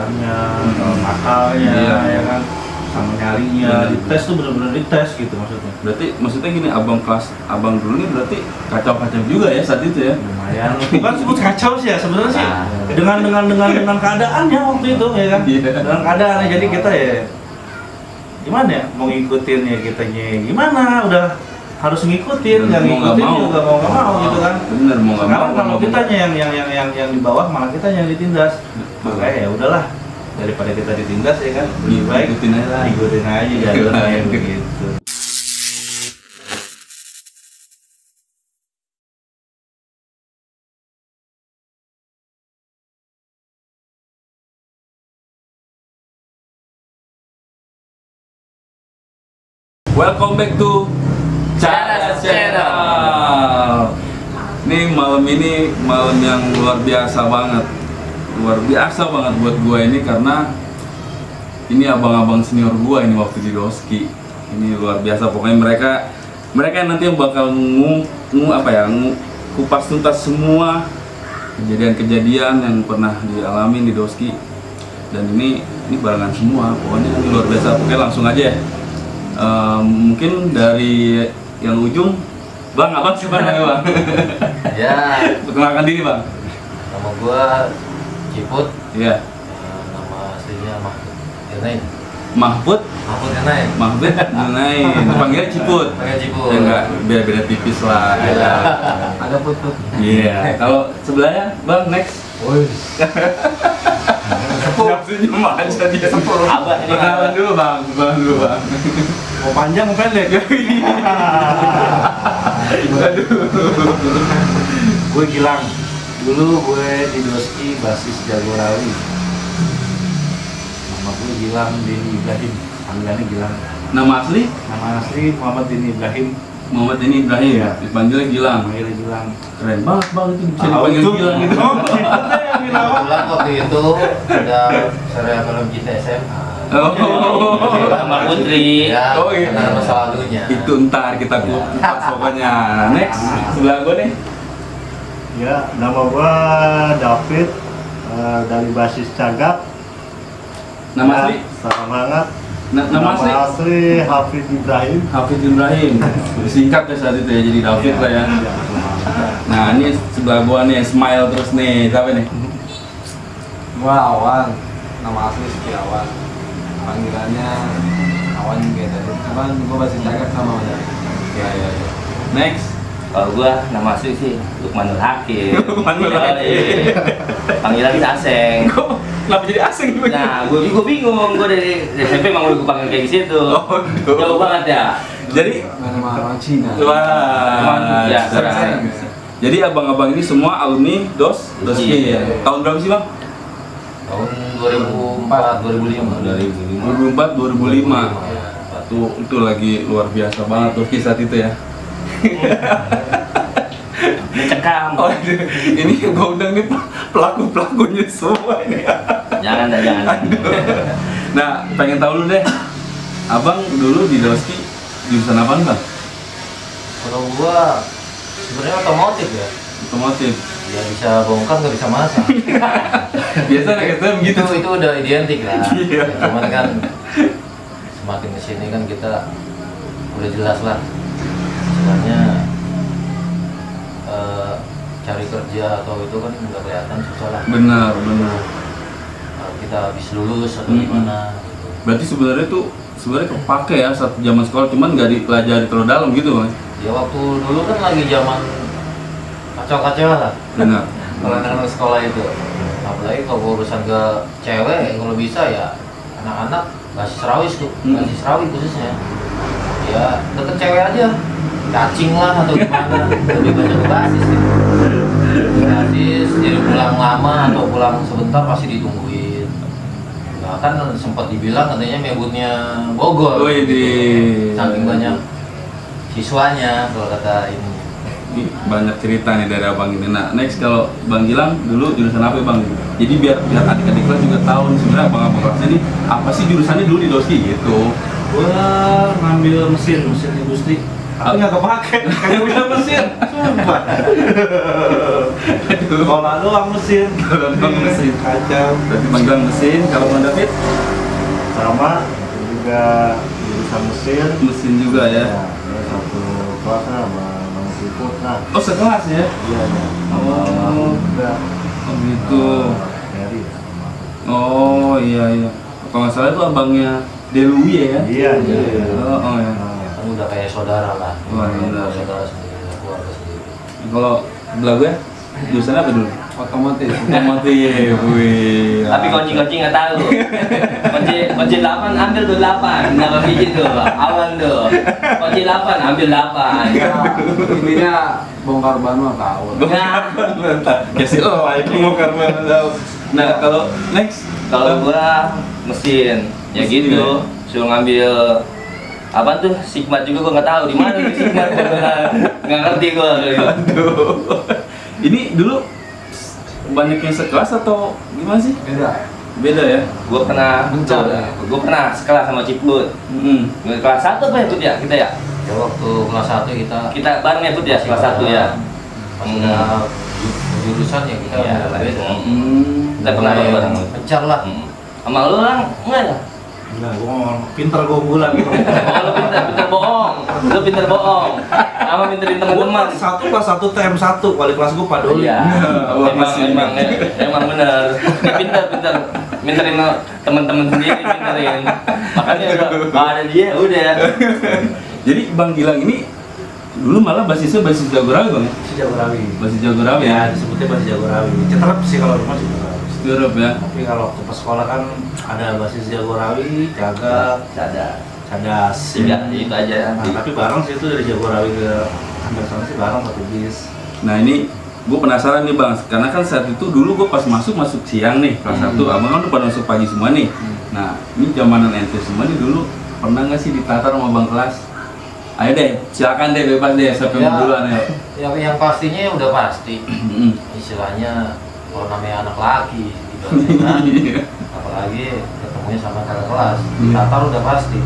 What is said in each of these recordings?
kecerdasannya, akalnya, ya kan, sama nyarinya, dites tuh benar-benar dites gitu maksudnya. Berarti maksudnya gini, abang dulu nih berarti kacau-kacau juga ya saat itu ya? Lumayan, bukan sebut kacau sih ya sebenarnya sih, dengan keadaannya waktu itu ya kan, dengan keadaannya. Jadi kita ya gimana ya, mau ngikutin ya kitanya gimana, udah harus ngikutin, yang ngikutin juga mau nggak mau gitu kan. Bener, mau nggak mau. Sekarang kalau kitanya yang di bawah malah kita yang ditindas, makanya ya udahlah, daripada kita ditindas ya kan, lebih baik ikutin aja jalurnya begitu. Welcome back to Cadas Channel. Nih malam ini malam yang luar biasa banget buat gua ini, karena ini abang-abang senior gua ini waktu di Doski. Ini luar biasa, pokoknya mereka nanti yang bakal kupas tuntas semua kejadian-kejadian yang pernah dialami di Doski. Dan ini barengan semua, pokoknya ini luar biasa. Pokoknya langsung aja ya. Mungkin dari yang ujung, abang siapa namanya bang? Ya, perkenalkan diri bang. nama gua Ciput. Iya. Nama aslinya Mahfud Yanain. Mahfud Yanain. Mahfud Yanain. Panggilnya Ciput. Panggil Ciput. Ya enggak, biar beda tipis lah. Ya. Agak putut. Iya. Kalau sebelahnya bang, next. Woi. Senyum aja dia. Abah ini Perkenalan dulu bang. Mau panjang mau pendek? Aduh. Gue Gilang. Dulu gue di Doski basis Jagorawi. Nama gue Gilang Dini Ibrahim. Panggilannya Gilang. Nama asli? Nama asli Muhammad Dini Ibrahim. Muhammad Dini Ibrahim. Iya. Dipanggilnya Gilang. Panggilnya Gilang. Keren banget bang, itu bisa dipanggil Gilang gitu. Kebetulan waktu itu ada serial film Cinta SMA. Mbak Putri. Ya, Oh, iya. karena masa lalunya. Itu ntar kita kupas pokoknya. Next, sebelah gue nih. Ya, nama gua David, dari basis Cagak. Nama asli? Semangat. Nama asli? asli Hafid Ibrahim. Hafid Ibrahim. Singkat ya saat itu ya, jadi David lah ya. Nah, ini sebelah gua nih, smile terus nih. Siapa nih? Gua Awan, nama asli Setiawan. Panggilannya Awan juga tadi. Cuman gua masih jaga sama aja. Ya. Next. Kalau gua nama asli sih Lukmanul Hakim. Lukmanul Hakim. Panggilan Aseng. Kok kenapa jadi asing? Nah, gua juga bingung. Gua dari SMP emang udah gua panggil kayak gitu. Jauh banget ya. Jadi Nama orang Cina. wah. Ya, sekarang. Jadi abang-abang ini semua alumni Doski ya. Tahun berapa sih bang? Tahun 2004, 2005. 2004, 2005. Itu lagi luar biasa banget Doski saat itu ya. Mencekam. Oh, ini gua undang nih pelakunya semua ini. Jangan. Nah, pengen tahu dulu deh. Abang dulu di Doski jurusan apa bang? Kalau gua sebenarnya otomotif ya. Otomotif. Ya bisa bongkar nggak bisa masak. Biasa anak STM gitu. Itu udah identik lah. Iya. Ya, cuman kan semakin kesini kan kita udah jelas lah. Sebenarnya cari kerja atau itu kan udah kelihatan susah lah. Benar. Kalau kita habis lulus atau gimana. Gitu. Berarti sebenarnya kepake ya saat zaman sekolah, cuman nggak dipelajari terlalu dalam gitu bang. Ya waktu dulu kan lagi zaman kacau-kacau lah. Benar. Kalau anak-anak sekolah itu, apalagi kalau urusan ke cewek, kalau bisa ya anak-anak basis rawis tuh, basis rawi khususnya. Ya deket cewek aja, cacing lah atau gimana, lebih banyak ke basis gitu. Basis, jadi pulang lama atau pulang sebentar pasti ditungguin. Bahkan sempat dibilang katanya mebutnya Bogor. Saking banyak siswanya kalau kata ini. Ini banyak cerita nih dari abang ini. Nah, next kalau Bang Gilang dulu jurusan apa bang? Jadi biar adik-adik kelas juga tahu nih sebenarnya abang-abang kelasnya ini apa sih jurusannya dulu di Doski gitu. Gue ngambil mesin industri. Tapi nggak kepake, kagak bisa mesin, sumpah. Sekolah doang mesin. Kalau doang mesin. Kacau. Berarti magang mesin. Kalau Bang David Sama itu juga jurusan mesin. mesin juga ya. Ya, satu kelas sama Bang Siput nah. Oh sekelas ya? Iya ya. Oh. Juga. Oh gitu. Dari ya. Sama. Oh iya. Kalau nggak salah itu abangnya Dewi ya? Iya iya. Oh ya. Kan udah kayak saudara lah. Wah, iya. Saudara sendiri, keluarga sendiri. Kalau belah gue jurusan apa dulu? Otomotif. Otomotif. Wih. Tapi kunci nggak tahu. Kunci 8 ambil tuh 8. Nama biji tuh, awan tuh. Kunci 8 ambil 8. Ya, intinya bongkar ban mah tahu. Nah, Kasih itu mau karena tahu. Nah kalau next kalau gua mesin, ya Mesin gitu. ya? Suruh ngambil apa tuh Sigmat juga gua nggak tahu di mana tuh Sigmat. Nggak ngerti gua gitu. Aduh. Ini dulu banyak yang sekelas atau gimana sih? Beda. Beda ya? Gua pernah Bencar ya? Gua pernah sekelas sama Ciput. Kelas 1 apa ya Put ya kita ya? Ya waktu kelas 1 kita Bareng ya Put ya kelas 1 ya. pas udah jurusan ya kita Iya, udah beda. Kita pernah bareng. Pencar lah. Sama lu orang enggak ya? Enggak, gua pinter gua unggulan gitu. Oh, lu pinter bohong. Lu pinter bohong. Sama pinterin teman-teman. Kelas 1 TM1, wali kelas gua padoli. Iya. Wah, Emang bener. Pinter. Minterin teman-teman sendiri pinterin. Makanya udah ada dia udah. Jadi Bang Gilang ini dulu malah basisnya basis Jagorawi Bang? Si Jagorawi. Basis Jagorawi Ya, ya? disebutnya basis Jagorawi. Ceterep sih kalau rumah sih Jagorawi. Europe ya? Tapi kalau waktu pas sekolah kan ada basis Jagorawi, Jaga, Cadas. Tidak, itu aja. Nah, tapi bareng sih itu dari Jagorawi ke Anderson sih bareng satu bis. Nah ini gue penasaran nih Bang, karena kan saat itu dulu gue pas masuk siang nih kelas 1, abang kan udah pada masuk pagi semua nih. Nah ini zamanan ente semua nih dulu pernah nggak sih ditatar sama bang kelas? Ayo deh, silakan deh bebas deh siapa yang duluan ya. Yang pastinya udah pasti. Istilahnya kalau namanya anak laki di kan, apalagi ketemunya sama kakak kelas, tatar udah pasti.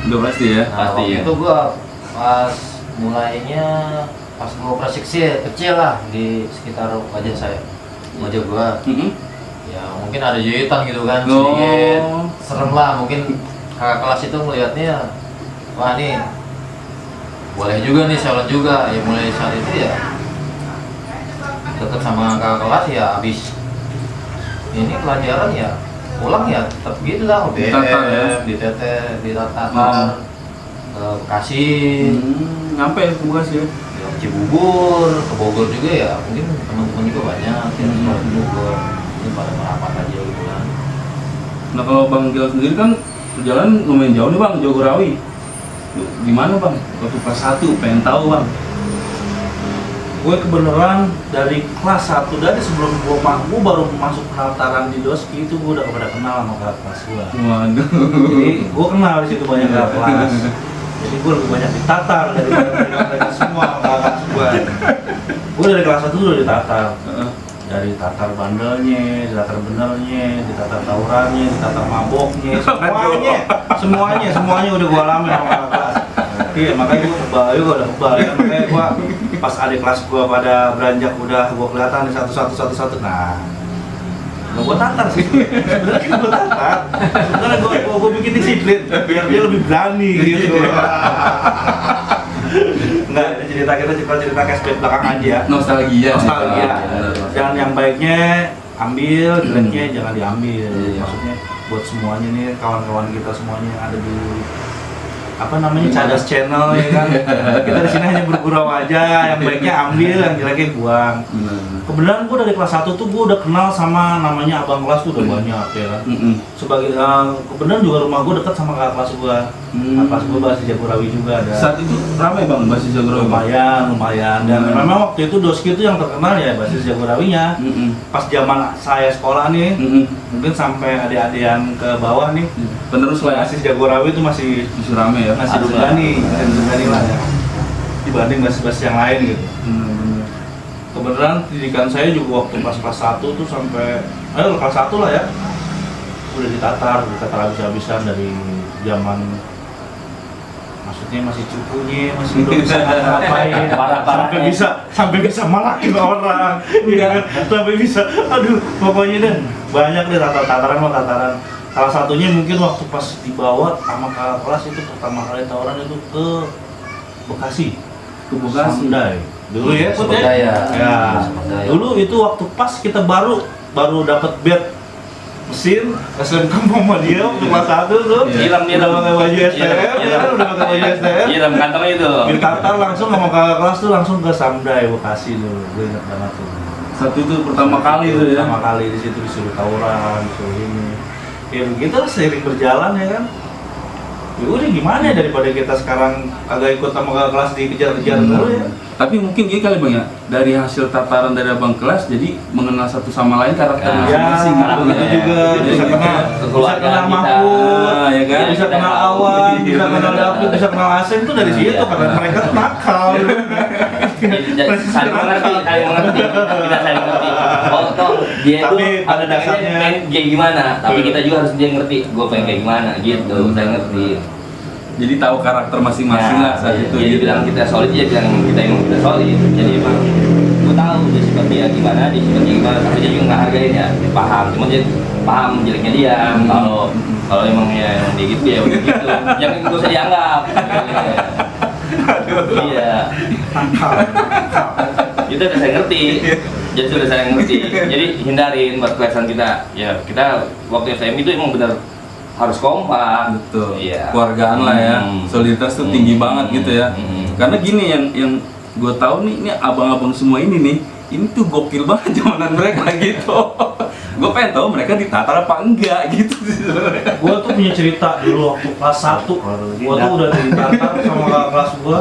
Udah pasti ya. Nah, Pasti waktu ya. itu gua pas mulainya pas gua operasi kecil lah di sekitar wajah saya, wajah gua. Ya mungkin ada jahitan gitu kan, sedikit serem lah. Mungkin kakak kelas itu melihatnya, wah nih boleh juga nih salon juga. Ya mulai saat itu ya deket sama kakak kelas ya, habis ini pelajaran ya pulang ya tetap gitu lah, Ditatar ya? ditatar ke Bekasi, Nyampe ke Bekasi ya? ya ke Cibubur, ke Bogor juga ya, mungkin teman-teman juga banyak yang sekolah di Bogor, mungkin pada merapat aja gitu kan. Nah kalau Bang Gilang sendiri kan perjalanan lumayan jauh nih Bang, Jagorawi. Gimana Bang? Waktu kelas 1, pengen tahu Bang. Gue kebenaran dari kelas 1, dari sebelum gue baru masuk pendaftaran di Doski itu gue udah pada kenal sama kakak kelas gue. Waduh. Jadi gue kenal di situ banyak kakak kelas. Jadi gue lebih banyak ditatar daripada mereka semua sama kakak gue. Gue dari kelas 1 udah ditatar. Dari tatar bandelnya, ditatar benernya, ditatar tawurannya, ditatar maboknya, semuanya udah gue alami sama kakak kelas. Iya, makanya gue kebal udah kebal ya. Makanya gue pas adik kelas gue pada beranjak udah gue kelihatan di satu. Nah, gue tatar sih. Sebenarnya gue tatar. Sebenarnya gue bikin disiplin biar dia lebih berani gitu. Enggak, ini cerita cashback belakang aja. Nostalgia. Jangan yang baiknya ambil, jeleknya jangan diambil. Maksudnya buat semuanya nih, kawan-kawan kita semuanya yang ada di apa namanya Cadas Channel ya kan. Kita di sini hanya bergurau aja, yang baiknya ambil, yang jeleknya buang. Kebenaran gue dari kelas 1 tuh gue udah kenal sama namanya abang kelas tuh udah banyak ya kan. Sebagai kebenaran juga rumah gue dekat sama kakak kelas gue. Kakak kelas gue basis Jagorawi juga ada. Saat itu ramai Bang basis Jagorawi? Lumayan. Dan memang waktu itu Doski itu yang terkenal ya basis Jagorawinya. Pas zaman saya sekolah nih, mungkin sampai adik-adik yang ke bawah nih, penerus lah ya? basis Jagorawi itu masih rame ya? masih berani lah ya. Dibanding basis-basis yang lain gitu. Kebenaran pendidikan saya juga waktu pas kelas 1 tuh sampai kelas 1 lah ya, udah ditatar habis-habisan dari zaman maksudnya masih cukunya, masih belum bisa ngapain, Parah-parah. sampai bisa malakin orang, ya kan? Sampai bisa, aduh, pokoknya deh banyak deh tataran. Salah satunya mungkin waktu pas dibawa sama kakak kelas itu pertama kali tawuran itu ke Bekasi. Samdai. Dulu ya, Put ya? Sumedaya. Ya. Sumedaya. Dulu itu waktu pas kita baru dapat bed mesin SMK Muhammadiyah waktu kelas 1 tuh. Nyiram. Udah pakai baju STM, ya kan? Udah pakai baju STM. Iya, dalam kantong itu. Ditatar langsung sama kakak kelas tuh langsung ke Samdai Bekasi dulu. Gue ingat banget tuh. Satu itu pertama kali itu ya. Pertama kali di situ disuruh tawuran, disuruh ini. Ya begitu lah seiring berjalan ya kan. Ya udah gimana ya daripada kita sekarang agak ikut sama kakak kelas dikejar-kejar dulu ya. Tapi mungkin gini kali Bang ya, dari hasil tataran dari abang kelas jadi mengenal satu sama lain karakter Ya, masing-masing. Ya, begitu ya. juga Jadi bisa gitu. kenal Kekeluargaan kita. Mahmud, ya kan? bisa kenal Awan, bisa kenal David, bisa kenal Asem itu dari situ karena mereka tuh nakal. Saling mengerti. Kita saling mengerti. Oh, toh dia itu Tapi pada dasarnya- pengen kayak gimana, tapi kita juga harus dia ngerti. Gue pengen kayak gimana, gitu. Saya ngerti. Jadi tahu karakter masing-masing lah saat itu. Jadi bilang kita solid, dia bilang kita emang kita solid. Jadi emang gue tahu dia sifat dia gimana, tapi dia juga nggak hargain ya. Dia paham, cuma dia paham jeleknya dia. Kalau emang ya dia gitu ya udah gitu. Jangan gue usah dianggap. Iya. Itu udah saya ngerti. Jadi sudah saya ngerti. Jadi hindarin buat kelihatan kita. Ya kita waktu SM itu emang benar harus kompak. Betul. Iya. Keluargaan lah ya. Solidaritas tuh tinggi banget gitu ya. Karena gini yang gue tahu nih, ini abang-abang semua ini tuh gokil banget zamanan mereka gitu. Gue pengen tahu mereka ditatar apa enggak gitu sih sebenarnya. Gue tuh punya cerita dulu waktu kelas 1. Gue tuh udah ditatar sama kakak kelas gue.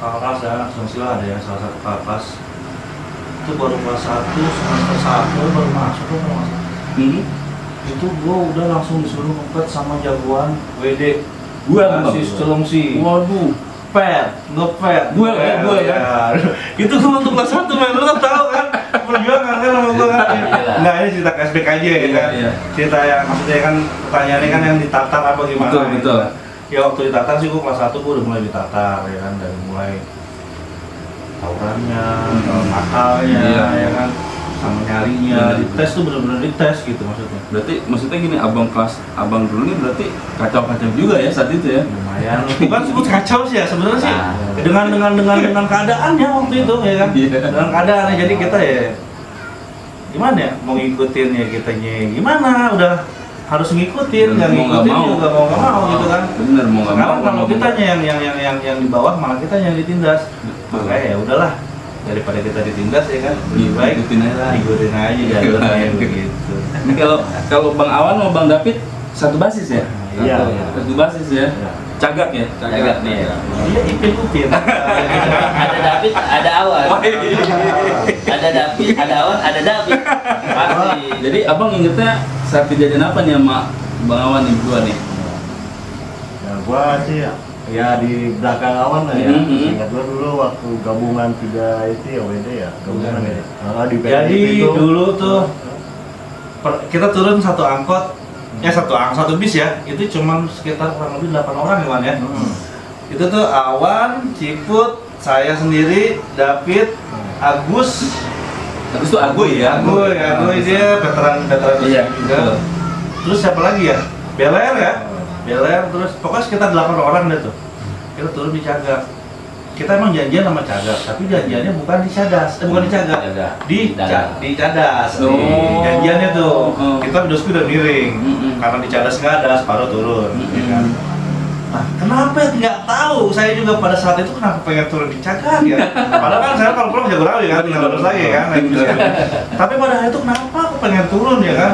Kakak kelas ya, anak Sensila ada ya, salah satu kakak kelas. Itu baru kelas 1, semester 1 baru masuk tuh kalau nggak salah. Itu gue udah langsung disuruh ngepet sama jagoan WD. Asis Celengsi. Waduh. ngepet Gue ya. Itu gue untuk kelas 1 men, lu kan tahu kan perjuangan kan sama gue kan. Nah ini cerita cashback aja ya kan. Iya. Cerita yang maksudnya kan pertanyaannya kan yang ditatar apa gimana. Betul, gitu betul. kan. Ya waktu ditatar sih gue kelas 1 gue udah mulai ditatar ya kan, dari mulai tawurannya, nakalnya Iya. ya kan, sama nyarinya, dites tuh bener-bener dites gitu maksudnya. Berarti maksudnya gini, abang dulu nih berarti kacau-kacau juga ya saat itu ya. Lumayan, bukan sebut kacau sih ya sebenarnya sih. Nah. Dengan keadaannya waktu itu ya kan. Iya. Dengan keadaannya jadi kita ya gimana ya, mau ngikutin ya kitanya gimana, udah harus ngikutin, nggak Mau nggak ngikutin mau. juga mau nggak mau gitu kan. Bener, mau nggak Sekarang mau. kalau kitanya yang di bawah malah kita yang ditindas. Makanya ya udahlah, daripada kita ditindas ya kan, lebih baik Ikutin aja lah. ikutin aja jalurnya begitu. Ini kalau Bang Awan sama Bang David satu basis ya? Iya. Satu basis ya? Cagak ya? Cagak nih. Iya ikutin. Ada David, ada Awan. Ada David, ada Awan, ada David. Pasti. Jadi abang ingetnya saat kejadian apa nih sama Bang Awan nih berdua nih? Ya gua sih ya di belakang Awan lah ya. Ingat gua dulu waktu gabungan 3 itu ya WD ya, gabungan ya. Di Jadi PNP itu. dulu tuh kita turun satu angkot, satu bis ya, itu cuman sekitar kurang lebih 8 orang ya, Man, ya. Itu tuh Awan, Ciput, saya sendiri, David, Agus. Habis itu Agoy ya? Agoy dia veteran Iya, juga. betul. Terus siapa lagi ya? Beler ya? Beler, terus pokoknya sekitar 8 orang deh tuh. Kita turun di Cagak. Kita emang janjian sama Cagak, tapi janjiannya bukan di Cadas, bukan di Cagak. Cagak. Di Cadas. Oh. Janjiannya tuh. Oh. Kita udah miring. Karena di Cadas nggak ada, separuh turun. Ya kan? Nah, kenapa ya? Nggak tahu. Saya juga pada saat itu kenapa pengen turun di Cagak ya. Padahal kan saya kalau pulang Jagorawi kan, tinggal lurus lagi kan. naik bis. Tapi pada hari itu kenapa aku pengen turun ya kan?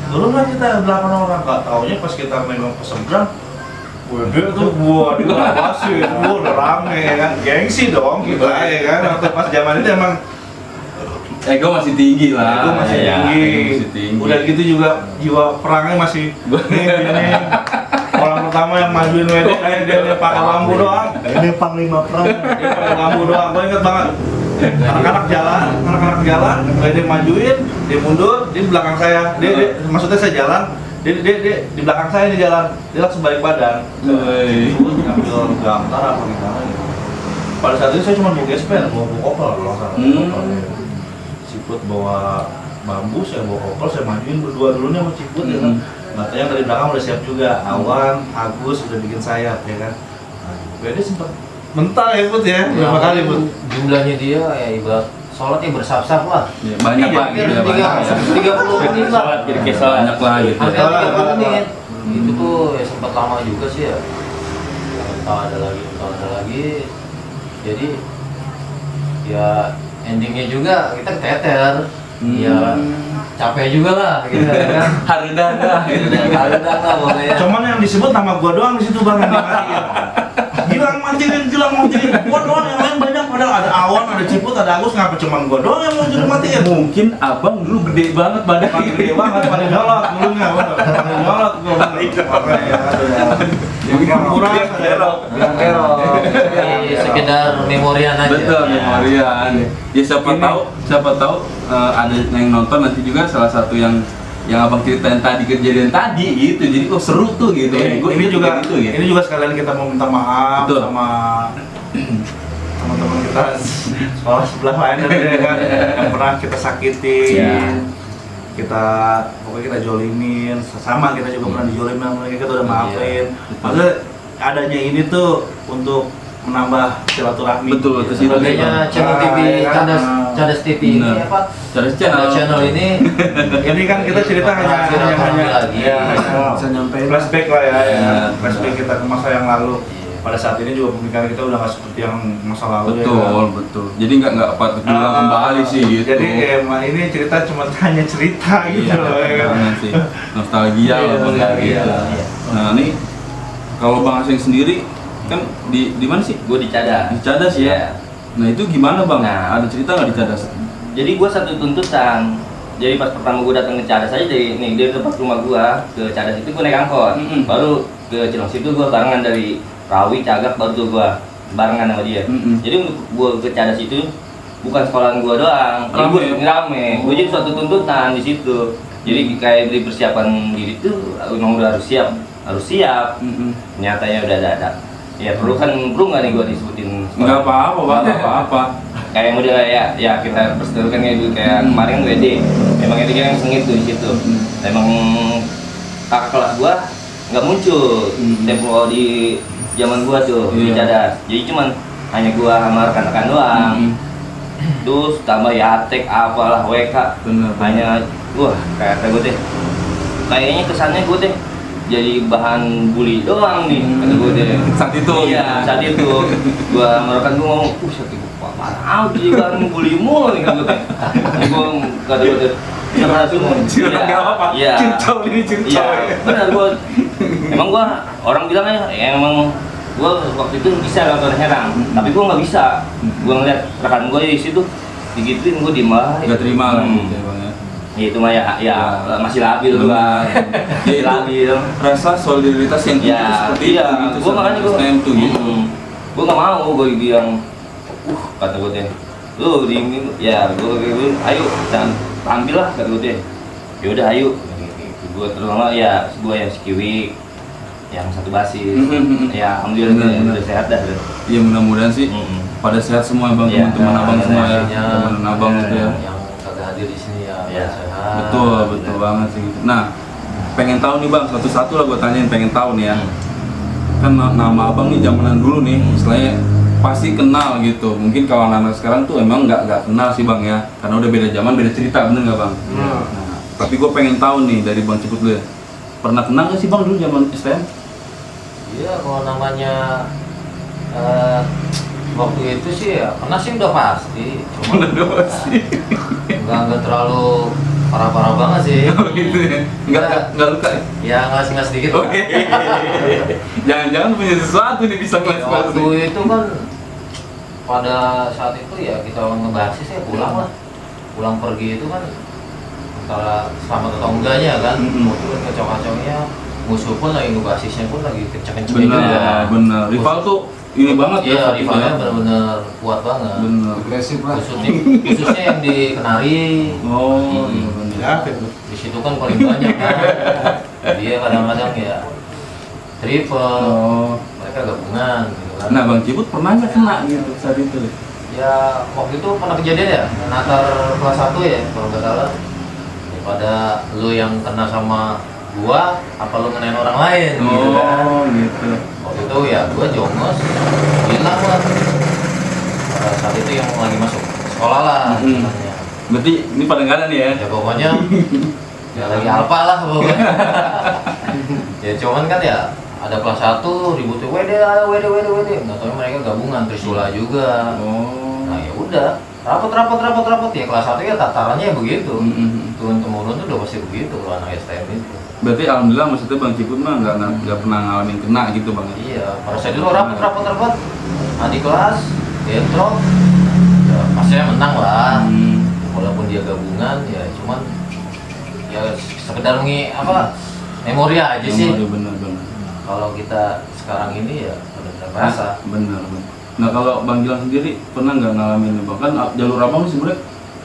Turun lah kita 8 orang. Nggak taunya pas kita memang ke seberang, waduh tuh gua diawasi, gua udah rame ya kan. Gengsi dong kita ya kan. Waktu pas zaman itu emang Ego masih tinggi lah. ego masih Iya, tinggi. ego masih tinggi. Udah gitu juga jiwa perangnya masih nih gini. Orang pertama yang majuin WD dia pakai lampu doang. Ini panglima perang. Dia pakai lampu doang. Gua inget banget. Anak-anak jalan, WD majuin, dia mundur, dia di belakang saya. Dia maksudnya saya jalan, dia di belakang saya di jalan, dia langsung balik badan. Ngambil gambar apa gimana gitu. Pada saat itu saya cuma bawa gesper, bawa kopel kalau salah. Ciput bawa bambu, saya bawa kopel, saya majuin berdua dulunya sama Ciput ya kan. Matanya dari belakang udah siap juga. Awan, Agus udah bikin sayap ya kan. Dia sempat mental ya Put ya, berapa kali Put? Jumlahnya dia ya ibarat sholatnya bersaf-saf lah. Ya, banyak lah gitu ya, banyak ya. 30 menit lah. Jadi sholat Banyak lah gitu. Hampir 30 menit. Itu tuh ya sempat lama juga sih ya. Entah ada lagi. Jadi ya endingnya juga kita keteter. Ya capek juga lah gitu kan. Harudan lah gitu. Harudan lah pokoknya. Cuman yang disebut nama gua doang di situ Bang yang dimatiin. Gilang matiin. Gua doang, yang lain banyak, padahal ada Awan, ada Ciput, ada Agus, ngapa cuman gua doang yang mau jadi matiin? Mungkin abang dulu gede banget badannya. Gede banget, paling nyolot dulunya, paling nyolot gua makanya yang kurang Bilang kerok. Sekedar memorian aja. Betul, memorian. Ya siapa tahu ada yang nonton nanti juga salah satu yang abang ceritain tadi kejadian tadi gitu. Jadi kok seru tuh gitu. Ini juga gitu, ya. Ini juga sekalian kita mau minta maaf. Betul. Sama teman-teman kita sekolah sebelah lain ya kan yang pernah kita sakitin. Kita pokoknya kita jolimin, sama kita juga pernah dijolimin sama mereka, kita udah maafin. Maksudnya adanya ini tuh untuk menambah silaturahmi. Betul, gitu. Sebagainya channel TV Cadas TV ini apa? Cadas channel ini Ini kan kita cerita hanya lagi. Bisa nyampein flashback lah ya. Flashback kita ke masa yang lalu. Pada saat ini juga pemikiran kita udah nggak seperti yang masa lalu. Betul. Jadi nggak patut diulang kembali sih gitu. Jadi ini cerita cuma hanya cerita gitu loh ya kan. Sih. Nostalgia lah Bang. Nah ini kalau Bang Aseng sendiri kan di mana sih? Gue di Cadas. Di Cadas ya. Nah itu gimana Bang? Nah, ada cerita nggak di Cadas? Jadi gue satu tuntutan. Jadi pas pertama gue datang ke Cadas aja dari tempat rumah gue ke Cadas itu gue naik angkot. Baru ke Cilengsi itu gue barengan dari Rawi, Cagak, baru tuh gue barengan sama dia. Jadi untuk gue ke Cadas itu bukan sekolahan gue doang, rame. Gue jadi suatu tuntutan di situ. Jadi kayak beli persiapan diri tuh emang udah harus siap. Nyatanya udah ada. Ya perlu nggak nih gue disebutin? Nggak apa-apa Bang, nggak apa-apa. Kayak model ya kita perseterukan kayak dulu kayak kemarin WD. Emang itu yang sengit tuh di situ. Emang kakak kelas gue nggak muncul tempo di zaman gua tuh di Cadas. Jadi cuman hanya gua sama rekan-rekan doang. Terus tambah ya Atek apalah WK. Hanya gua kata gua deh. Kayaknya kesannya gua deh jadi bahan bully doang nih kata gua deh. Saat itu. Iya, saat itu gua sama rekan gua ngomong, sakit gua parah jadi bahan bully mulu nih kata gua deh. Gua kata gua deh. Iya. Cincau ini cincau. Iya, benar gua. Emang gua orang bilang ya emang gua waktu itu bisa nonton Herang, tapi gua nggak bisa. Gua ngeliat rekan gua di situ digituin, gua diem aja. Nggak terima lah gitu ya Bang ya. Ya itu mah ya masih labil gua. Masih labil. Rasa solidaritas yang seperti itu. Gua makanya gua tuh gitu. Gua nggak mau gua bilang kata gua deh. Lu ya gua ayo dan ambil lah kata gua deh. Ya udah ayo. Gua terutama ya gua yang Sikiwi yang satu basis. Ya alhamdulillah udah sehat dah. Iya mudah-mudahan sih pada sehat semua Bang, teman-teman abang semua ya. Teman abang gitu ya. Yang kagak hadir di sini ya sehat. Betul banget sih. Nah, pengen tahu nih Bang, satu-satu lah gua tanyain, pengen tahu nih ya. Kan nama abang nih zamanan dulu nih, istilahnya pasti kenal gitu. Mungkin kawan anak sekarang tuh emang nggak kenal sih Bang ya, karena udah beda zaman, beda cerita, bener nggak Bang? Nah, tapi gue pengen tahu nih dari Bang Ciput dulu ya, pernah kenal nggak sih Bang dulu zaman STM? Iya, kalau namanya waktu itu sih ya pernah sih udah pasti, cuma nggak terlalu parah-parah banget sih. Gitu ya? Nggak luka ya? Ya nggak sedikit. Jangan-jangan punya sesuatu nih bisa kelas waktu itu kan pada saat itu ya kita ngebahas sih pulang pergi itu kan antara selamat atau enggaknya kan. Waktu kan kacau-kacaunya, musuh pun lagi ngebahasisnya pun lagi kenceng-kencengnya. Bener. Rival tuh ini banget ya. Iya, rivalnya benar-benar kuat banget. Bener. Agresif lah. Khususnya yang di Kenari. Iya bener. Ya, di situ kan paling banyak kan. Dia kadang-kadang ya triple, Oh. mereka gabungan gitu kan. Nah Bang Ciput pernah nggak kena gitu saat itu? Ya waktu itu pernah kejadian ya, natar kelas 1 ya kalau nggak salah. Daripada lu yang kena sama gua, apa lu ngenain orang lain gitu kan. Oh gitu. Waktu itu ya gua jongos, hilang lah. Pada saat itu yang lagi masuk sekolah lah. Mm-hmm. Namanya. Berarti ini pada nggak ada nih ya? Ya pokoknya ya lagi alpa lah pokoknya. Ya cuman kan ya ada kelas 1 ributnya WD nggak tahu mereka gabungan Trisula juga. Oh. Nah ya udah rapot ya kelas 1 ya tatarannya ya begitu. Mm-hmm. Turun temurun tuh udah pasti begitu kalau anak STM itu. Berarti alhamdulillah maksudnya Bang Ciput mah nggak pernah ngalamin kena gitu Bang. Iya, pada saya dulu rapot adik kelas bentrok ya pastinya menang lah. Walaupun dia gabungan ya cuman ya sekedar memori aja sih. Bener. Kalau kita sekarang ini ya benar-benar berasa. Bener. Nah kalau Bang Gilang sendiri pernah nggak ngalamin bahkan jalur abang sebenarnya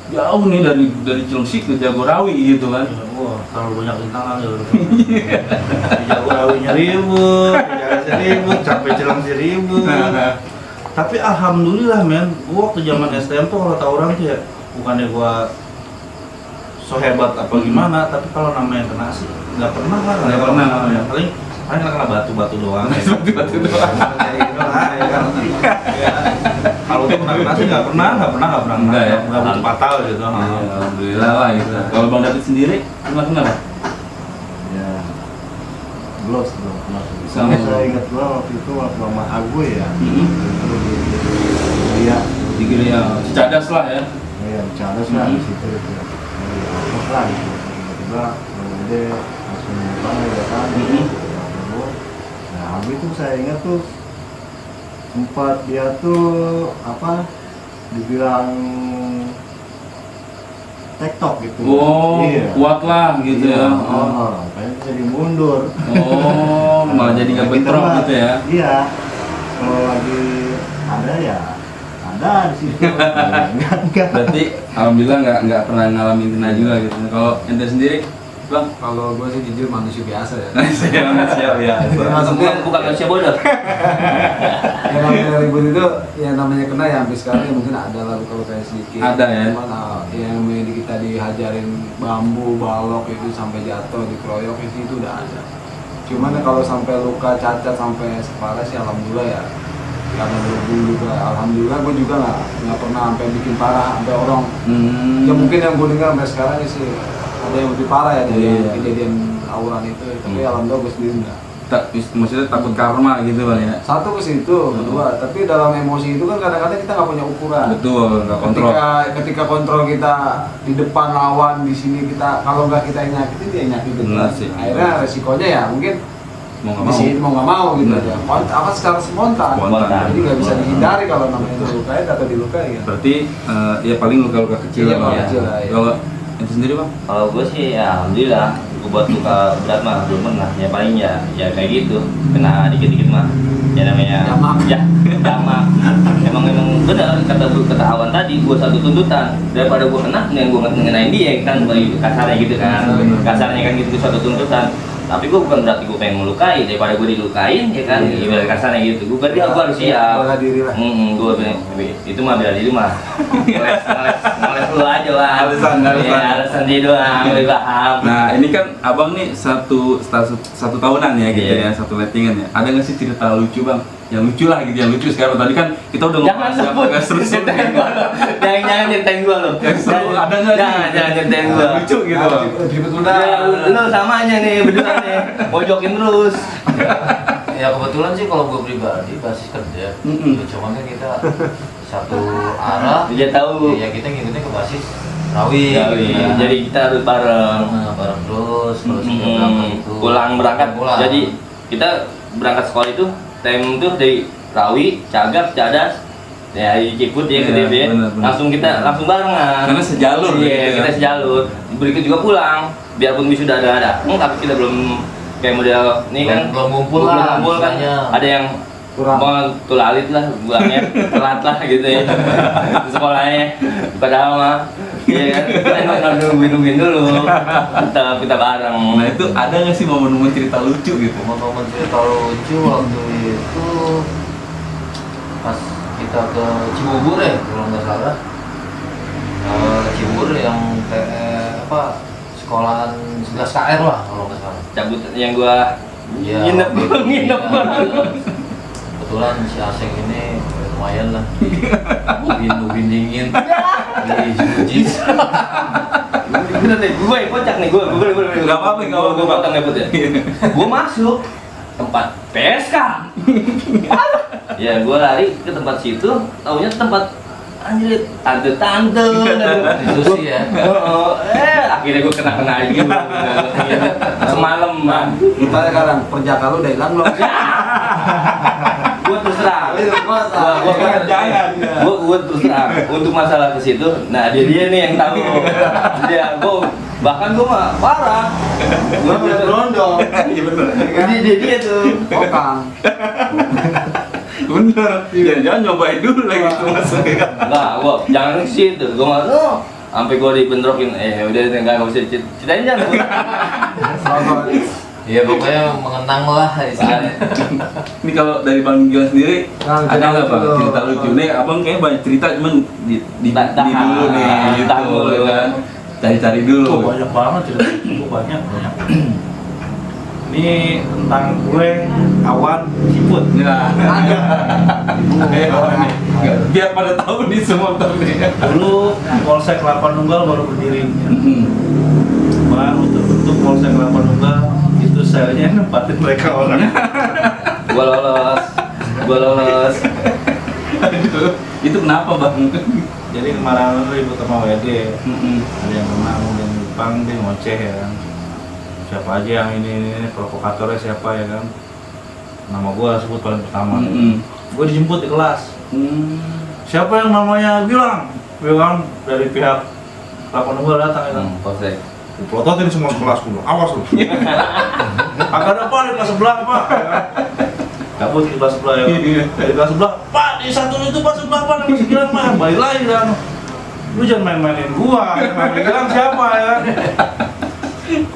jauh nih dari Cilengsi ke Jagorawi gitu kan? Wah, terlalu banyak rintangan ya. Di Jagorawinya ribut, di Jakarta ribut, sampai Cilengsi ribut. Tapi alhamdulillah men, gua waktu zaman STM tuh kalau tawuran tuh ya bukannya gua so hebat apa gimana, tapi kalau namanya kena sih nggak pernah lah. Nggak pernah. Paling kena batu-batu doang. Batu-batu doang. Kayak gitu lah, ya kan. Ya. Kalau tuh kena sih nggak pernah. Enggak ya? Nggak begitu fatal gitu. Ya, alhamdulillah lah gitu. Kalau Bang David sendiri pernah kenapa? Ya, belum pernah. Sama. Saya ingat gua waktu itu waktu sama Agu ya. Mm-hmm. Itu dia Dikira ya cadas lah ya. ya bicara lah di situ itu. Apa lah gitu. Tiba-tiba dia langsung banget ya kan. Nah, Agu itu saya ingat tuh sempat dia tuh dibilang TikTok gitu. Oh, kuat lah gitu ya. Kayaknya jadi mundur. Oh, malah jadi nggak bentrok gitu ya. Iya. Kalau lagi ada ya ada di situ. Enggak. Berarti alhamdulillah nggak pernah ngalamin kena juga gitu. Kalau ente sendiri, Bang? Kalau gue sih jujur manusia biasa ya. Siap ya. Bukan manusia bodoh. Yang namanya ribut itu, yang namanya kena ya sampai sekarang ya mungkin ada lah luka-luka sedikit. Ada ya? Cuman yang kita dihajarin bambu, balok itu sampai jatuh, dikeroyok itu udah ada. Cuman kalau sampai luka cacat sampai separah sih alhamdulillah ya. Karena dulu juga alhamdulillah gue juga nggak pernah sampai bikin parah sampai orang. Ya mungkin yang gue dengar sampai sekarang sih ada yang lebih parah ya dari kejadian awuran itu. Tapi alhamdulillah gue sendiri enggak. Maksudnya takut karma gitu Bang ya? Satu ke situ, kedua, tapi dalam emosi itu kan kadang-kadang kita nggak punya ukuran. Betul, nggak kontrol. Ketika kontrol kita di depan lawan di sini kita kalau nggak kita yang nyakitin dia yang nyakitin. Benar sih. Akhirnya resikonya ya mungkin Mau nggak di mau. sini mau nggak mau gitu Benar. aja. Apa secara spontan. Jadi nggak bisa dihindari kalau namanya dilukai atau dilukai. Ya. Berarti ya paling luka-luka kecil Iya, lah. luka kecil lah, ya. Kalau itu sendiri Bang? Kalau gue sih ya alhamdulillah, gue buat luka berat mah belum pernah. Ya paling ya kayak gitu, kena dikit-dikit mah. Ya namanya Jamak. Ya jamak. Emang benar kata Awan tadi, gue satu tuntutan daripada gue kena, gue ngenain dia kan, bagi kasarnya gitu kan. Kasarnya kan gitu satu tuntutan. Tapi gue bukan berarti gue pengen melukai, daripada gue dilukain ya kan, ibarat kasarnya gitu. Gue berarti gue harus siap. Bela diri lah. Gue itu mah bela diri mah. Ngeles lu aja lah. Alasan. Ya, alasan dia doang, lebih paham. Nah ini kan abang nih satu tahunan ya gitu Iya. ya, satu lettingan ya. Ada nggak sih cerita lucu Bang? Yang lucu lah gitu, yang lucu sekarang. Tadi kan kita udah Jangan ngomong sebut, nggak seru-seru. jangan nyeritain gua lo. Yang seru ada nggak? Jangan nyeritain gua. Lucu gitu Bang. Ribut Ya, lo samanya nih berdua nih, mojokin terus. Ya kebetulan sih kalau gue pribadi basis kerja, ya, cuman kan kita satu arah. Dia tahu. Ya kita ngikutnya ke basis rawi. Ya, gitu kan. jadi kita harus bareng. Bareng terus kita berangkat itu. Berangkat. Pulang. Jadi kita berangkat sekolah itu time tuh dari Rawi, Cagak, Cadas, ya di Ciput ya, Iya, gede ya. bener. Langsung kita barengan. Karena sejalur Iya, gitu ya. kita sejalur. Berikut juga pulang. Biarpun wisuda ada. Tapi kita belum kayak model ini kan Belum ngumpul lah, ngumpul kan. misalnya. Ada yang Kurang. mau tulalit lah, buangnya telat lah gitu ya. Di sekolahnya. Padahal mah Iya kan? Kita emang nungguin dulu. Kita bareng. Nah itu ada nggak sih momen-momen cerita lucu gitu? Momen-momen cerita lucu waktu itu pas kita ke Cibubur ya kalau nggak salah. Cibubur yang sekolahan 11 KR lah kalau nggak salah. Cabut yang gua Iya. nginep banget. Kebetulan si Aseng ini lumayan lah. Ubin dingin. Di Bener deh, gue yang kocak nih, gue Nggak apa-apa, nggak apa-apa. gue potong ngebut ya. Gue masuk tempat PSK. Ya gue lari ke tempat situ, taunya tempat anjir tante. Susi ya. Akhirnya gue kena aja. Semalam man. Kita sekarang perjaka lu udah hilang belum? Gue terus terang. Gue terus terang. Untuk masalah ke situ, nah dia nih yang tahu. Gue bahkan gue mah parah. Gue udah berondong. Iya bener. Dia tuh. Kokang. Bener. Jangan nyobain dulu lagi itu masuknya. Enggak, gua jangan ke situ. Gua mah sampai gua dibentrokin. Udah enggak usah ceritain jangan. Iya pokoknya mengenang lah istilahnya. Ini kalau dari Bang Gilang sendiri Nah, ada nggak Bang cerita cerita lucu nih? Abang kayak banyak cerita cuman di dulu nih gitu kan. Cari-cari Oh, dulu. banyak banget cerita. Oh, banyak. Ini tentang gue Awan Ciput. Ya. Biar pada tahu nih semua nih. Dulu Polsek Kelapa Nunggal baru berdiri. Baru terbentuk Polsek Kelapa Nunggal, itu selnya nempatin mereka orang. Gua lolos. Aduh, itu kenapa Bang? Jadi kemarin ribut sama WD. Ada yang menang, ada yang dipanggil, ngoceh ya kan. Siapa aja yang ini provokatornya siapa ya kan? Nama gua sebut paling pertama. Gua dijemput di kelas. Siapa yang namanya bilang dari pihak Kelapa Nunggal datang ya kan? Polsek. Dipelototin semua kelas dulu, awas lu. Agak ada apa di kelas sebelah pak? Kabut di kelas sebelah ya. Di kelas sebelah, pak di satu itu pas sebelah pak masih Gilang mah, balik lagi kan. Lu jangan main-mainin gua, main Gilang siapa ya?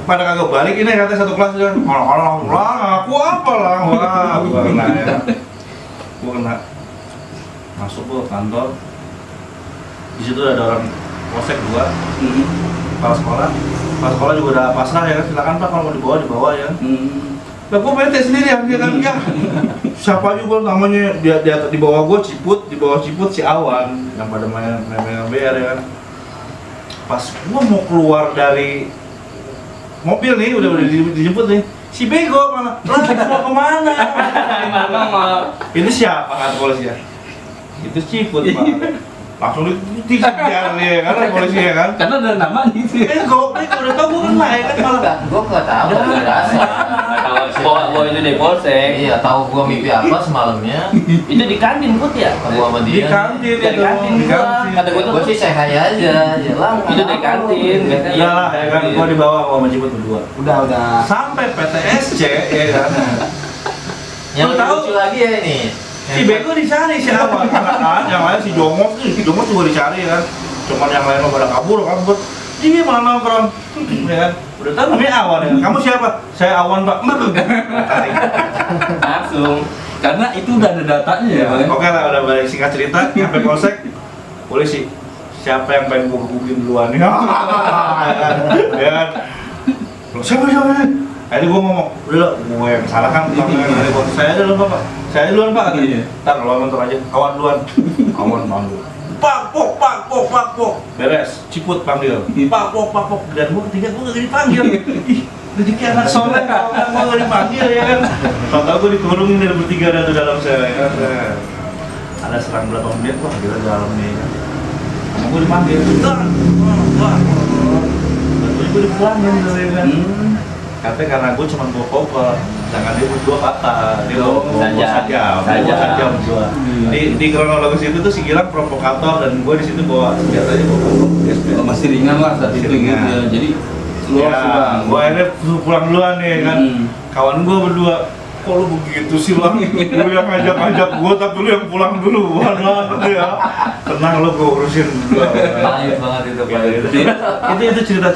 Pada kagak balik ini katanya satu kelas kan. Orang aku apa lah, wah gua kena ya. Gua kena masuk gua ke kantor. Di situ ada orang polsek gua. Kepala sekolah juga udah pasrah ya kan, silakan pak kalau mau dibawa ya. Lah gue bete sendiri ya kan ya. Siapa juga namanya dia di bawah gue Ciput, di bawah Ciput si Awan yang pada main BR ya kan. Pas gue mau keluar dari mobil nih udah dijemput nih. Si bego mana? Lah mau kemana? Ini siapa kan polisi ya? Itu Ciput pak. Langsung dikejar ya kan polisi ya kan? Karena ada namanya sih. Bego udah tau gue kena ya kan malah. Gue nggak tahu, nggak rasa. Bawa itu dari Polsek. Iya, tahu gue mimpi apa semalamnya. Itu di kantin Put ya? Gue sama Di dia. kantin Dari itu. kantin Di gua. kantin. Kata gua tuh Gue sih saya aja, jalan. itu dari kantin. Iya lah, ya kan gua dibawa sama Ciput berdua. Udah. Sampai PTSC ya kan. Yang Lu tahu? lucu lagi ya ini. Si Bego dicari si Awan, kan? Yang lain si Jongos juga dicari kan. Cuman yang lain pada kabur. Dia mana nongkrong, ya kan? Udah tahu namanya Awan ya. Kamu siapa? Saya Awan pak. Langsung. Karena itu udah ada datanya ya Bang. Oke lah, udah balik singkat cerita. Sampai polsek, polisi. Siapa yang pengen gua gebukin duluan? Ya kan? Loh, siapa? Akhirnya gue ngomong, udah gue yang salah kan, saya duluan pak, saya duluan pak, ntar kalau nonton aja, Awan duluan, Awan panggil, pak pok, beres, Ciput panggil, pak pok, dan gue ketiga gue gak dipanggil, ih, rezeki anak soleh, kalau gak dipanggil ya kan, tau gue dikurungin dari bertiga ada tuh dalam sel ya kan, ada serang berapa menit, wah gila dalam nih kan, sama gue dipanggil, wah, gue dipulangin ya kan. Katanya karena gue cuma bawa koper, sedangkan dia berdua patah, dia bawa saja berdua. Di kronologis itu tuh si Gilang provokator dan gue di situ bawa senjatanya bawa koper. Masih ringan lah saat itu gitu ya. Jadi luas sih Bang. Gue akhirnya pulang duluan nih kan. Kawan gue berdua, kok lu begitu sih Lang? Lu yang ngajak-ngajak gua tapi lu yang pulang duluan lah gitu ya. Tenang lu, gua urusin dulu. Pahit banget itu, pahit. Itu cerita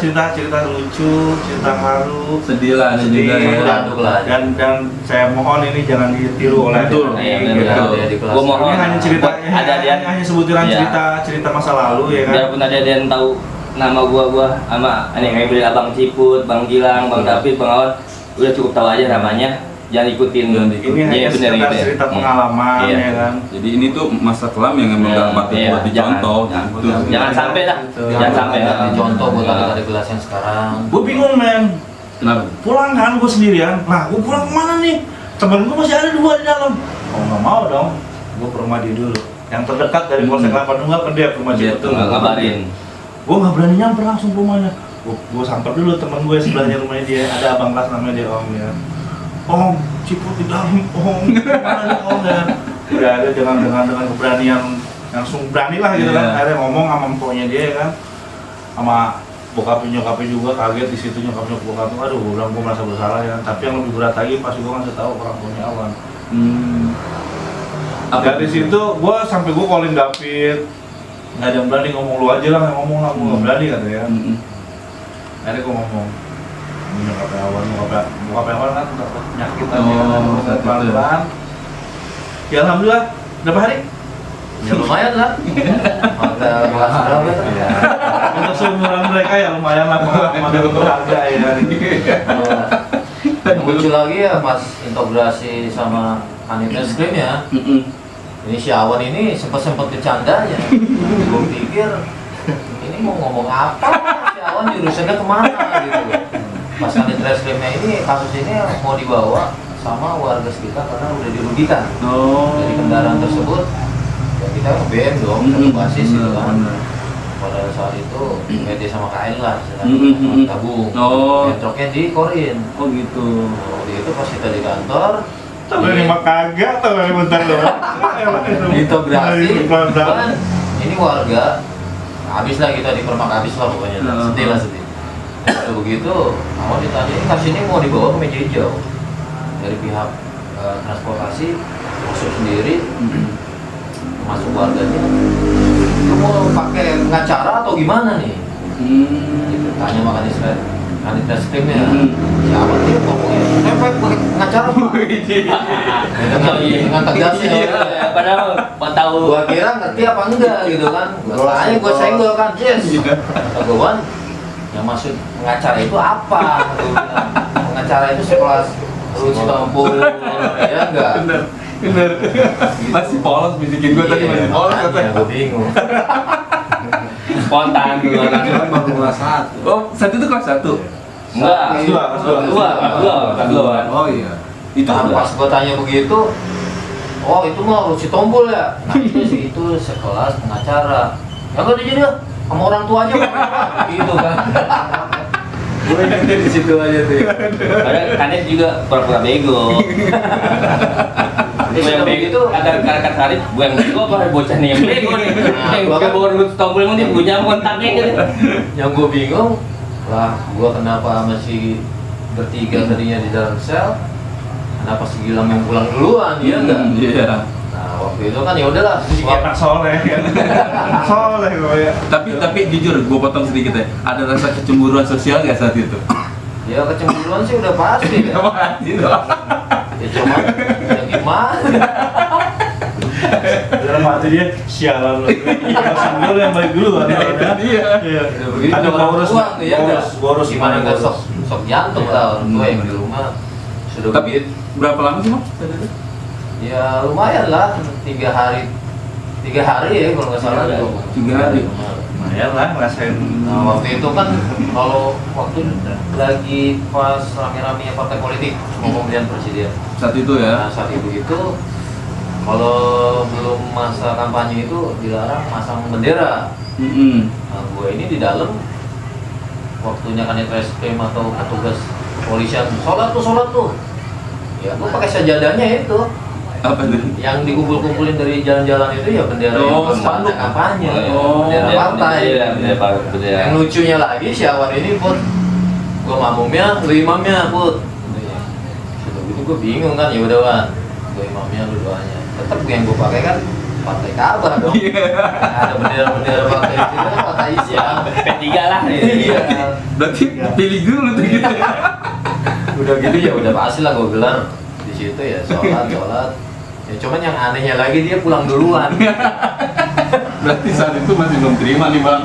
lucu, cerita haru, Sedih lah ada juga ya. Aduk lah. dan saya mohon ini jangan ditiru oleh Betul. Iya, Betul. betul. Dia di kelas. Gua mohon ini hanya cerita ada dia hanya sebutiran Iya. cerita masa lalu ya kan. biarpun ada yang tahu nama gua sama ini kayak bilang Abang Ciput, Bang Gilang, Bang David, Bang Awan, udah cukup tahu aja namanya, jangan ikutin. Jangan ikutin. Ini hanya Iya, bener sekedar gitu ya. cerita pengalaman Iya. ya kan. Jadi ini tuh masa kelam yang emang Iya, gak patut iya, buat dicontoh jangan. gitu. Jangan sampai dah, jangan sampai. Contoh buat adik-adik kelas yang sekarang. Gue bingung men, Kenapa? pulang kan gue sendirian. Nah gue pulang kemana nih? Temen gue masih ada 2 di dalam. Oh nggak mau dong, gue ke rumah dia dulu. Yang terdekat dari Polsek Kelapa Nunggal ke dia ke rumah Iya, dia. tuh, Nggak ngabarin. Gue nggak berani nyamper langsung ke rumahnya. Gue samper dulu temen gue sebelahnya rumahnya dia, ada abang kelas namanya dia Om ya. Om, Ciput di dalam, Om, gimana nih Om ya? Udah ada dengan keberanian langsung berani lah gitu kan. Iya. Akhirnya ngomong sama empoknya dia kan, sama bokapnya nyokapnya juga kaget di situ nyokapnya bokapnya. Aduh, udah gue merasa bersalah ya. Tapi yang lebih berat lagi pas gue ngasih tahu orang tuanya Awan. Dari situ gue sampai gue calling David, nggak ada yang berani ngomong, lu aja lah yang ngomong lah, gue nggak berani kata ya. Akhirnya gue ngomong, ini nyokapnya Awan kan nyakitan Oh, ya, saat itu. pelan-pelan. Ya alhamdulillah, berapa hari? Ya lumayan lah. Maka kelas berapa tuh? Ya, untuk seumuran mereka ya lumayan lah pengalaman yang berharga ya. Yang lucu lagi ya pas integrasi sama Anita Scream ya. Ini si Awan ini sempat bercandanya. Gue pikir ini mau ngomong apa? Si Awan jurusannya kemana gitu. Pas Anita Screamnya ini kasus ini mau dibawa sama warga sekitar karena udah dirugikan dari kendaraan tersebut. Ya kita nge-BM dong, satu basis gitu kan. Pada saat itu PD sama KN lah, sedang tabung. Bentroknya di Korin. Oh gitu. Waktu itu pas kita di kantor, Tapi ini mah kagak, tapi bentar doang. integrasi kan ini warga habis lah kita dipermak habis lah pokoknya sedih lah sedih. Kalau begitu mau ditanya ini kasus ini mau dibawa ke meja hijau dari pihak transportasi masuk sendiri masuk warganya lu mau pakai pengacara atau gimana nih gitu, tanya sama kandidat skrimnya siapa dia ngomongnya saya pakai pengacara dengan tegasnya Padahal mau tahu. gua kira ngerti apa enggak gitu kan soalnya gua senggol kan yes kata gua yang maksud pengacara itu apa gua bilang, pengacara itu sekelas Ruth Sitompul ya enggak Bener. Masih polos bisikin gue tadi masih polos katanya. gua bingung Spontan dulu kan. Kan baru kelas 1. Oh, saat itu kelas 1? Enggak. Kelas dua. Oh iya. Itu nah, udah. pas gua tanya begitu oh itu mah Ruth Sitompul ya nah itu sekelas pengacara ya enggak jadi lah sama orang tua aja Pak. Gitu kan Gue ingetnya di situ aja tuh. Padahal Kanet juga pura-pura bego. Gue yang bego itu agar kata Kanet, gue yang bego apa bocah nih yang bego nih. Yang gue baru tombol emang dia punya kontaknya gitu. yang gue bingung lah gue kenapa masih bertiga tadinya di dalam sel kenapa si Gilang yang pulang duluan ya enggak Iya. nah waktu itu kan ya udahlah Anak soleh kan. Soleh gue ya. Tapi jujur, gue potong sedikit ya. Ada rasa kecemburuan sosial nggak saat itu? ya kecemburuan sih udah pasti ya, Gitu. ya cuma ya gimana Dalam hati dia, sialan lu. Langsung dulu yang balik dulu kan. Iya. Iya. begitu Ada orang boros, tua tuh ya enggak boros gimana enggak sok jantung lah orang tua yang di rumah sudah Tapi begitu berapa lama sih, Mas? saat itu? ya lumayan lah 3 hari ya kalau nggak salah tuh 3 hari. Lumayan lah ngerasain. nah waktu itu kan kalau waktu lagi pas rame-ramenya partai politik mau pemilihan presiden Saat itu ya. nah saat itu kalau belum masa kampanye itu dilarang masang bendera nah gue ini di dalam waktunya kan reskrim atau petugas kepolisian sholat tuh ya gue pakai sajadahnya itu Apa tuh? yang dikumpul-kumpulin dari jalan-jalan itu ya bendera yang pas spanduk. kampanye Oh, bendera partai Bendera. yang lucunya lagi si Awan ini put gua makmumnya lu imamnya put sudah gitu gue bingung kan, ya udah Wan, gue imamnya lu doanya. Tetap yang gue pakai kan partai Ka'bah dong. Ada bendera-bendera partai itu kan partai Islam. P3 lah. Iya. Berarti pilih dulu tuh gitu. Udah gitu ya udah pasti lah gue gelar di situ ya sholat. Ya cuman yang anehnya lagi dia pulang duluan. Berarti saat itu masih belum terima nih bang.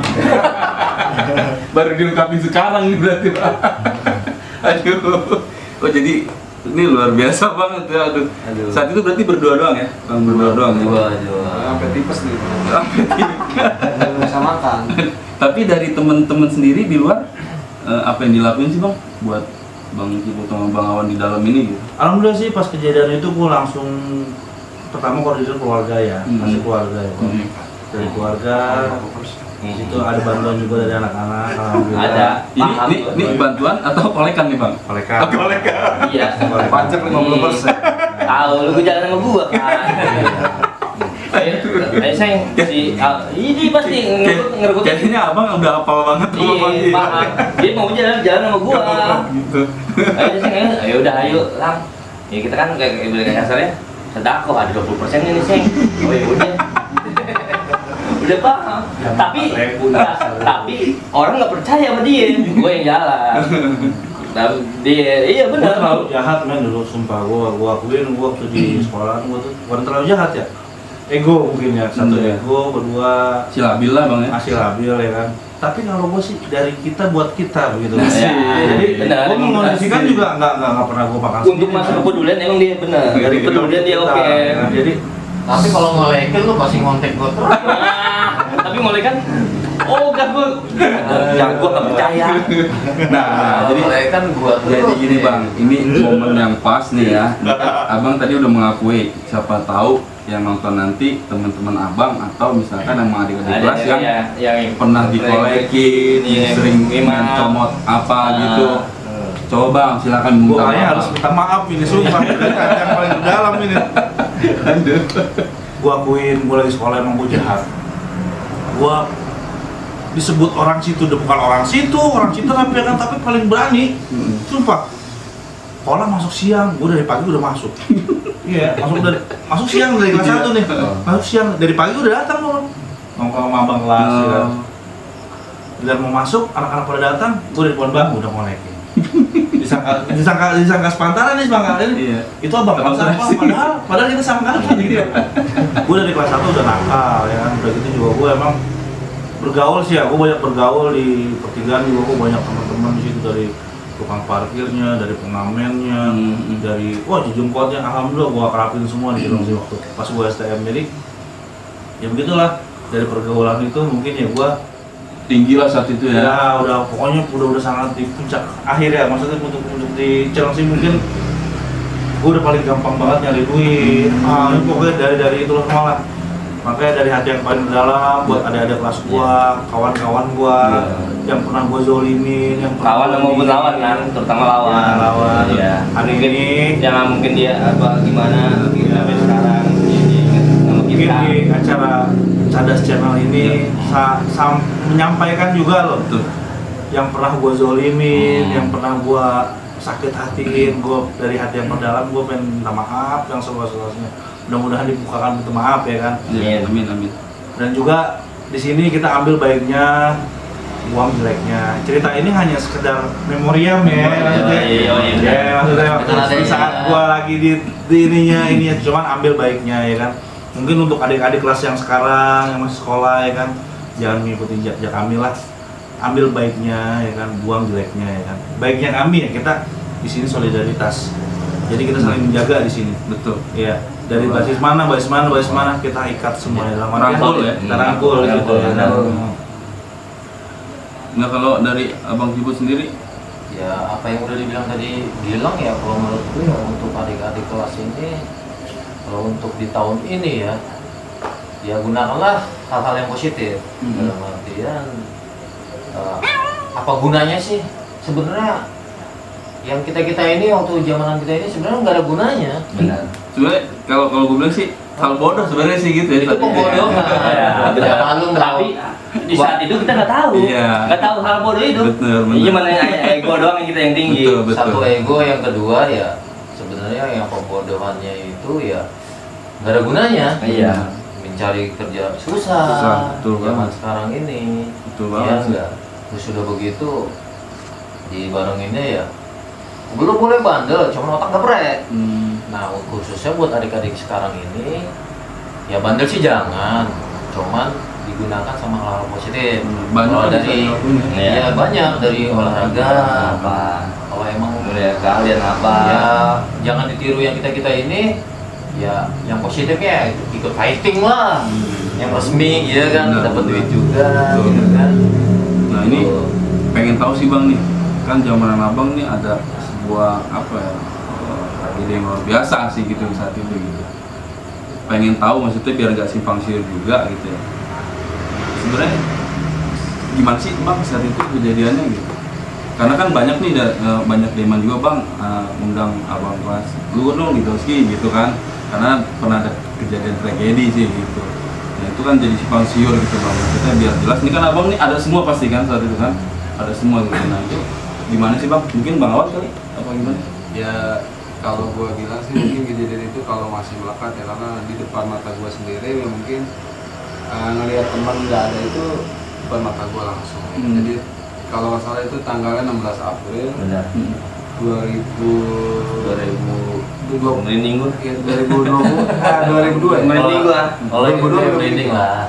Baru diungkapin sekarang nih berarti bang. Aduh. Oh jadi ini luar biasa banget ya. Aduh. Saat itu berarti berdua doang ya? Bang berdua doang ya? Dua. Sampai tipes nih. Sampai Nggak bisa makan. Tapi dari teman-teman sendiri di luar apa yang dilakuin sih bang buat Bang Cipu sama Bang Awan di dalam ini gitu? Alhamdulillah sih pas kejadian itu gue langsung pertama koordinasi keluarga ya, masih keluarga ya. Dari keluarga, di situ ada bantuan juga dari anak-anak. Alhamdulillah. Ada. Ini bantuan atau kolekan nih bang? Kolekan. Oh, kolekan. Iya. Pajak 50%. Tahu lu jalan sama gua kan. Saya ini pasti ngerebut. Kayaknya abang udah hafal banget sama bang. Iya, paham. Dia mau jalan sama gua. Gitu. Ayo udah ayo lang. Ya kita kan kayak bilang kasarnya sedekah ada 20% ini sih. Oh ya udah. Udah paham. Tapi orang nggak percaya sama dia. Gua yang jalan. Dan dia iya Gue benar. terlalu jahat men dulu, sumpah. Gue akuin gue waktu di sekolah gue tuh bukan terlalu jahat ya. Ego mungkin ya, satu ego, kedua Silabil lah bang ya. masih labil ya kan. Tapi kalau gue sih dari kita buat kita begitu. Iya, Jadi benar, gue emang mengondisikan benar. juga nggak pernah gue makan. Untuk masa kepedulian emang dia benar. Dari kepedulian dia oke. Jadi Tapi kalau ngolekin lu pasti ngontek gue terus. Tapi mulai kan oh gak gue yang gue gak percaya. Nah, jadi ngolekan gue terus. jadi gini bang, ini momen yang pas nih ya. Abang tadi udah mengakui, siapa tahu yang nonton nanti teman-teman abang atau misalkan yang adik-adik Ada kelas yang pernah dikolekin, Iya, sering gimana? comot apa gitu. Coba bang, silakan gue minta kayaknya maaf. harus minta maaf ini sumpah. Ini yang paling dalam ini. Aduh. Gue akuin gue lagi sekolah emang gue jahat. Gue disebut orang situ, udah bukan orang situ tapi kan tapi paling berani. Sumpah. Sekolah masuk siang, gue dari pagi udah masuk. Iya, masuk siang dari kelas 1 nih. Masuk siang dari pagi udah datang loh. Nongkrong sama abang kelas ya kan. Bila mau masuk, anak-anak pada datang, gue dari depan bangku udah ngolekin. disangka sepantaran nih bang Kalian. Iya. Itu abang kelas apa? Padahal kita sama kan gitu. Gue dari kelas 1 udah nakal ya kan. Udah gitu juga gue emang bergaul sih ya. Gue banyak bergaul di pertigaan juga. Gue banyak teman-teman di situ dari tukang parkirnya, dari pengamennya, dari jejengkotnya. Alhamdulillah gue kerapin semua di dalam waktu pas gue STM. Jadi ya begitulah, dari pergaulan itu mungkin ya gue Tinggi lah saat itu ya. ya udah pokoknya udah sangat di puncak akhir ya, maksudnya untuk di Cilengsi mungkin gue udah paling gampang banget nyari duit. Ini pokoknya dari itu semua lah. Makanya dari hati yang paling dalam buat adik-adik kelas gua, kawan-kawan gua yang pernah gua zolimin, yang Kawan maupun lawan kan, terutama lawan. Ya, lawan. Iya. Hari ini Jangan mungkin dia apa gimana sampai sekarang jadi ingat sama mungkin kita. di acara Cadas Channel ini menyampaikan juga loh yang pernah gua zolimin, yang pernah gua sakit hatiin, gua dari hati yang terdalam gua pengen minta maaf yang seluas-luasnya. Mudah-mudahan dibukakan pintu maaf ya kan. Amin amin. Dan juga di sini kita ambil baiknya, buang jeleknya. Cerita ini hanya sekedar memoriam ya, maksudnya. Ya, maksudnya waktu saat gua lagi di ininya ini cuman ambil baiknya ya kan. Mungkin untuk adik-adik kelas yang sekarang yang masih sekolah ya kan, jangan mengikuti jejak kami lah. Ambil baiknya ya kan, buang jeleknya ya kan. Baiknya kami ya, kita di sini solidaritas. Jadi kita saling menjaga di sini. Betul. Iya. Dari basis mana kita ikat semuanya dalam artian Rangkul ya? kita rangkul gitu ya. Nggak, kalau dari Abang Cipu sendiri Ya apa yang udah dibilang tadi Gilang ya, kalau menurutku ya untuk adik-adik kelas ini, kalau untuk di tahun ini ya gunakanlah hal-hal yang positif. Dalam artian apa gunanya sih sebenarnya yang kita ini waktu zamanan kita ini sebenarnya nggak ada gunanya. Benar. sebenarnya kalau gue bilang sih hal bodoh sebenarnya sih gitu ya. Itu pembodohan. Ya, Maklum tapi di saat itu kita nggak tahu. Iya. Nggak tahu hal bodoh itu. Bener. Cuma ego doang yang kita yang tinggi. Betul. Satu ego, yang kedua ya sebenarnya sebenarnya yang pembodohannya itu ya nggak ada gunanya. Iya. Mencari kerja Susah, susah betul zaman banget. sekarang ini. Betul Ya banget sih. enggak. Terus sudah begitu dibarenginnya ya belum boleh bandel, cuma otak geprek. Nah khususnya buat adik-adik sekarang ini ya bandel sih jangan, cuman digunakan sama hal-hal positif. Banyak Kalau kan dari bisa ya banyak dari olahraga. Apa? Kalau emang Budaya kalian apa? ya jangan ditiru yang kita ini. Ya yang positifnya ikut fighting lah, yang resmi ya kan, Benar, dapat benar. duit juga, Betul. gitu kan. Nah ini Gitu. pengen tahu sih bang nih, kan zaman abang nih ada sebuah apa ya tragedi yang luar biasa sih gitu saat itu gitu. Pengen tahu maksudnya biar gak simpang siur juga gitu ya. Sebenarnya gimana sih bang saat itu kejadiannya gitu? Karena kan banyak nih banyak demand juga bang undang abang kelas lu dong di Doski gitu kan. Karena pernah ada kejadian tragedi sih gitu. Nah itu kan jadi simpang siur gitu bang. Kita biar jelas. Ini kan abang nih ada semua pasti kan saat itu kan. Ada semua gitu. Nah itu gimana sih bang? Mungkin bang Awad kali? Apa gimana? Ya kalau gue bilang sih mungkin kejadian itu kalau masih melekat ya, karena di depan mata gue sendiri ya mungkin ngelihat teman nggak ada itu depan mata gue langsung. Jadi kalau nggak salah itu tanggalnya 16 April Benar. 2020. Merinding gua. Ya, 2020, 2002 ya? Merinding gua. Kalau itu 2002 branding lah.